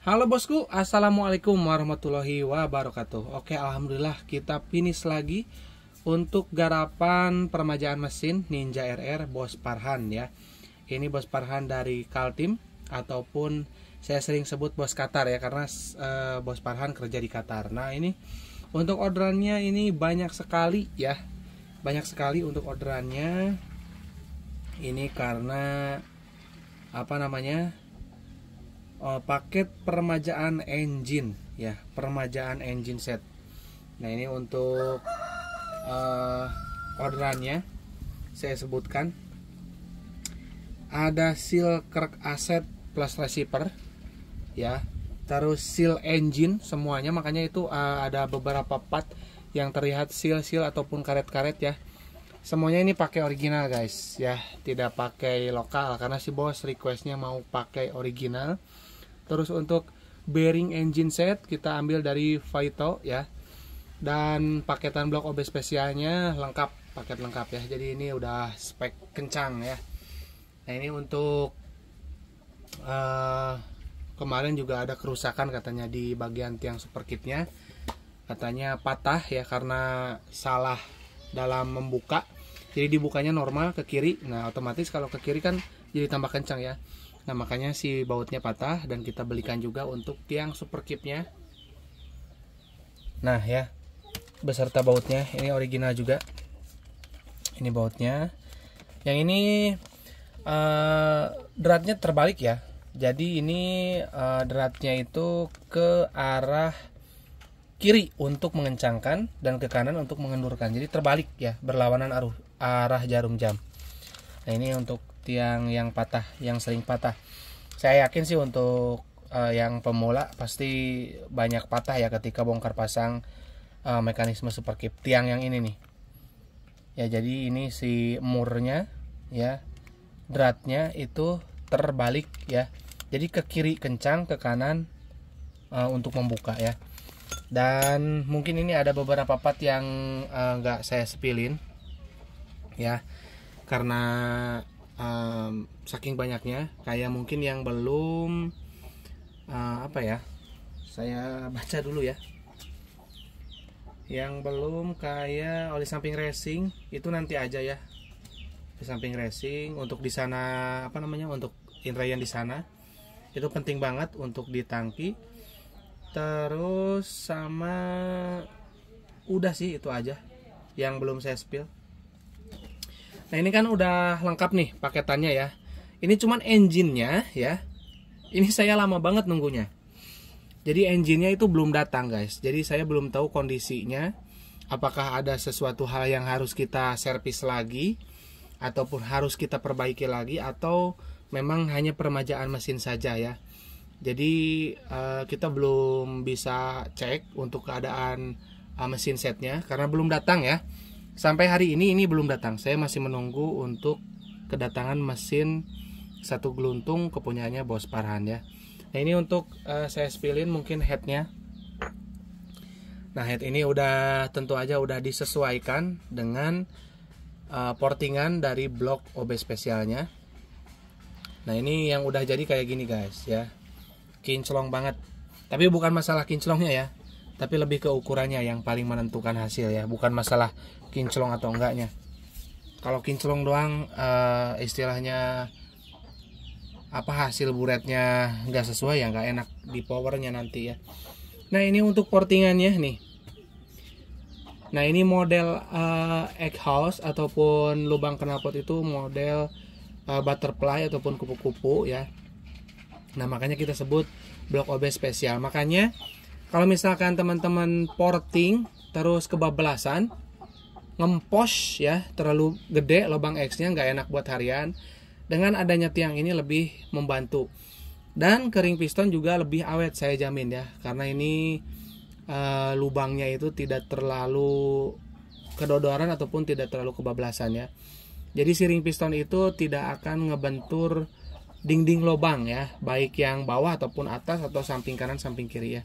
Halo bosku, assalamualaikum warahmatullahi wabarakatuh. Oke, alhamdulillah kita finish lagi untuk garapan permajaan mesin Ninja RR Bos Farhan ya. Ini Bos Farhan dari Kaltim ataupun saya sering sebut Bos Qatar ya, karena Bos Farhan kerja di Qatar. Nah ini untuk orderannya ini banyak sekali ya, banyak sekali untuk orderannya. Ini karena apa namanya, paket permajaan engine ya, permajaan engine set. Nah ini untuk orderannya saya sebutkan, ada seal kerk aset plus receiver ya, terus seal engine semuanya, makanya itu ada beberapa part yang terlihat seal ataupun karet-karet ya. Semuanya ini pakai original guys ya, tidak pakai lokal karena si bos requestnya mau pakai original. Terus untuk bearing engine set kita ambil dari Vito ya, dan paketan blok OB spesialnya lengkap, paket lengkap ya, jadi ini udah spek kencang ya. Nah ini untuk kemarin juga ada kerusakan katanya di bagian tiang super kitnya, katanya patah ya karena salah dalam membuka. Jadi dibukanya normal ke kiri, nah otomatis kalau ke kiri kan jadi tambah kencang ya. Nah makanya si bautnya patah, dan kita belikan juga untuk tiang super kitnya. Nah ya, beserta bautnya, ini original juga. Ini bautnya. Yang ini dratnya terbalik ya. Jadi ini dratnya itu ke arah kiri untuk mengencangkan dan ke kanan untuk mengendurkan. Jadi terbalik ya, berlawanan arah jarum jam. Nah ini untuk tiang yang patah, yang sering patah. Saya yakin sih untuk yang pemula pasti banyak patah ya ketika bongkar pasang mekanisme super kit tiang yang ini nih. Ya jadi ini si murnya ya, dratnya itu terbalik ya. Jadi ke kiri kencang, ke kanan untuk membuka ya. Dan mungkin ini ada beberapa part yang nggak saya spillin ya, karena saking banyaknya, kayak mungkin yang belum apa ya, saya baca dulu ya. Yang belum kayak oli samping racing itu nanti aja ya. Di samping racing untuk di sana apa namanya, untuk inrayan di sana itu penting banget untuk di tangki. Terus sama udah sih itu aja yang belum saya spill. Nah ini kan udah lengkap nih paketannya ya. Ini cuman engine-nya ya. Ini saya lama banget nunggunya. Jadi engine-nya itu belum datang guys. Jadi saya belum tahu kondisinya, apakah ada sesuatu hal yang harus kita servis lagi, ataupun harus kita perbaiki lagi, atau memang hanya permajaan mesin saja ya. Jadi kita belum bisa cek untuk keadaan mesin setnya karena belum datang ya. Sampai hari ini belum datang. Saya masih menunggu untuk kedatangan mesin satu geluntung kepunyaannya Bos Farhan ya. Nah ini untuk saya spillin mungkin headnya. Nah head ini udah tentu aja udah disesuaikan dengan portingan dari blok OB spesialnya. Nah ini yang udah jadi kayak gini guys ya, kinclong banget. Tapi bukan masalah kinclongnya ya, tapi lebih ke ukurannya yang paling menentukan hasil ya, bukan masalah kinclong atau enggaknya. Kalau kinclong doang istilahnya apa, hasil buretnya nggak sesuai ya, nggak enak di powernya nanti ya. Nah ini untuk portingannya nih. Nah ini model egg house ataupun lubang knalpot itu model butterfly ataupun kupu-kupu ya. Nah makanya kita sebut blok OB spesial. Makanya kalau misalkan teman-teman porting terus kebablasan, ngempos ya, terlalu gede lubang X-nya, nggak enak buat harian. Dengan adanya tiang ini lebih membantu. Dan kering piston juga lebih awet saya jamin ya, karena ini lubangnya itu tidak terlalu kedodoran ataupun tidak terlalu kebablasan ya. Jadi si ring piston itu tidak akan ngebentur dinding lubang ya, baik yang bawah ataupun atas atau samping kanan samping kiri ya.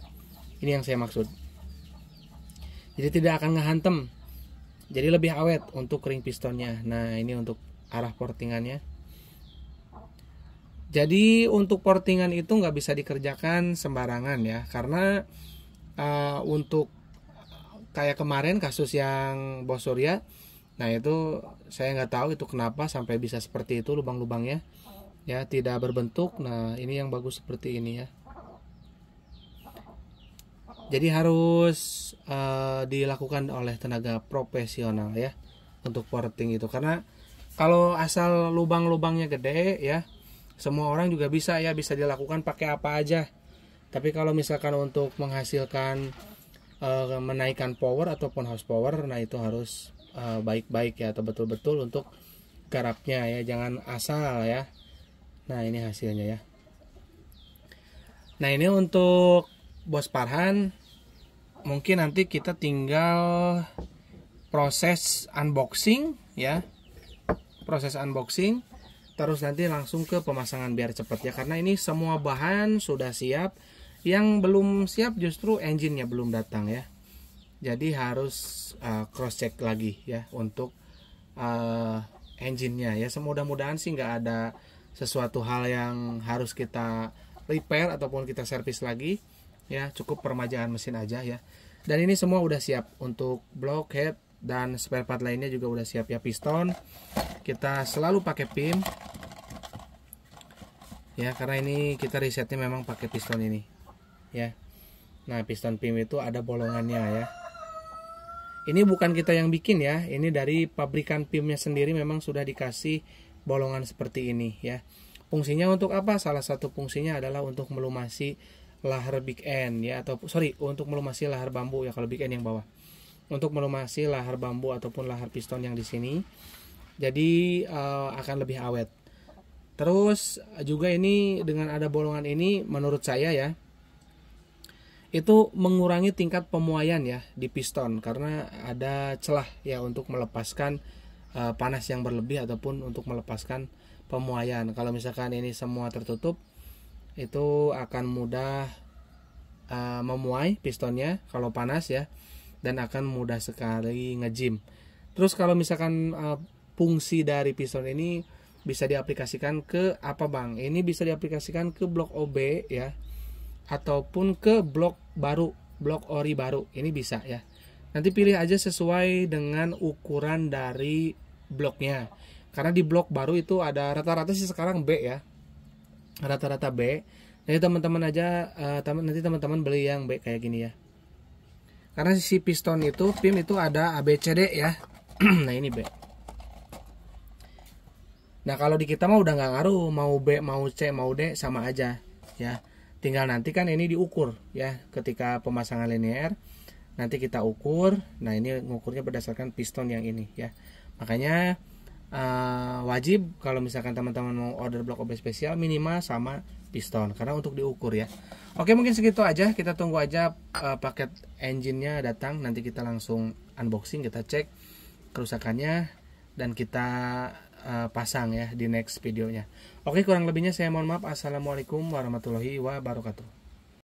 Ini yang saya maksud. Jadi tidak akan ngehantem. Jadi lebih awet untuk ring pistonnya. Nah ini untuk arah portingannya. Jadi untuk portingan itu nggak bisa dikerjakan sembarangan ya, karena untuk kayak kemarin kasus yang Bos Surya, nah itu saya nggak tahu itu kenapa sampai bisa seperti itu lubang-lubangnya ya, tidak berbentuk. Nah ini yang bagus seperti ini ya. Jadi harus dilakukan oleh tenaga profesional ya untuk porting itu, karena kalau asal lubang-lubangnya gede ya, semua orang juga bisa ya, bisa dilakukan pakai apa aja. Tapi kalau misalkan untuk menghasilkan menaikkan power ataupun horsepower, nah itu harus baik-baik ya, atau betul-betul untuk garapnya ya, jangan asal ya. Nah ini hasilnya ya. Nah ini untuk Bos Farhan, mungkin nanti kita tinggal proses unboxing ya, proses unboxing, terus nanti langsung ke pemasangan biar cepat ya, karena ini semua bahan sudah siap. Yang belum siap justru engine-nya belum datang ya, jadi harus cross check lagi ya untuk engine-nya ya. Semudah-mudahan sih nggak ada sesuatu hal yang harus kita repair ataupun kita servis lagi ya, cukup permajaan mesin aja ya. Dan ini semua udah siap untuk blockhead dan spare part lainnya juga udah siap ya. Piston kita selalu pakai pin ya, karena ini kita risetnya memang pakai piston ini ya. Nah piston PIM itu ada bolongannya ya. Ini bukan kita yang bikin ya, ini dari pabrikan PIM-nya sendiri memang sudah dikasih bolongan seperti ini ya. Fungsinya untuk apa? Salah satu fungsinya adalah untuk melumasi lahar big end ya, atau sorry, untuk melumasi lahar bambu ya, kalau big end yang bawah. Untuk melumasi lahar bambu ataupun lahar piston yang di sini. Jadi akan lebih awet. Terus juga ini dengan ada bolongan ini menurut saya ya, itu mengurangi tingkat pemuaian ya di piston, karena ada celah ya untuk melepaskan panas yang berlebih ataupun untuk melepaskan pemuaian. Kalau misalkan ini semua tertutup, itu akan mudah memuai pistonnya kalau panas ya, dan akan mudah sekali ngejim. Terus kalau misalkan fungsi dari piston ini bisa diaplikasikan ke apa Bang? Ini bisa diaplikasikan ke blok OB ya, ataupun ke blok baru, blok ori baru, ini bisa ya. Nanti pilih aja sesuai dengan ukuran dari bloknya, karena di blok baru itu ada rata-rata sih sekarang B ya, rata-rata B. Jadi teman-teman aja nanti teman-teman beli yang B kayak gini ya, karena si piston itu PIM itu ada ABCD ya. Nah ini B. Nah kalau di kita mah udah nggak ngaruh mau B mau C mau D sama aja ya. Tinggal nanti kan ini diukur ya, ketika pemasangan linear nanti kita ukur. Nah ini ngukurnya berdasarkan piston yang ini ya. Makanya wajib kalau misalkan teman-teman mau order blok OB spesial minimal sama piston, karena untuk diukur ya. Oke mungkin segitu aja, kita tunggu aja paket engine-nya datang, nanti kita langsung unboxing, kita cek kerusakannya dan kita pasang ya di next videonya. Oke kurang lebihnya saya mohon maaf. Assalamualaikum warahmatullahi wabarakatuh.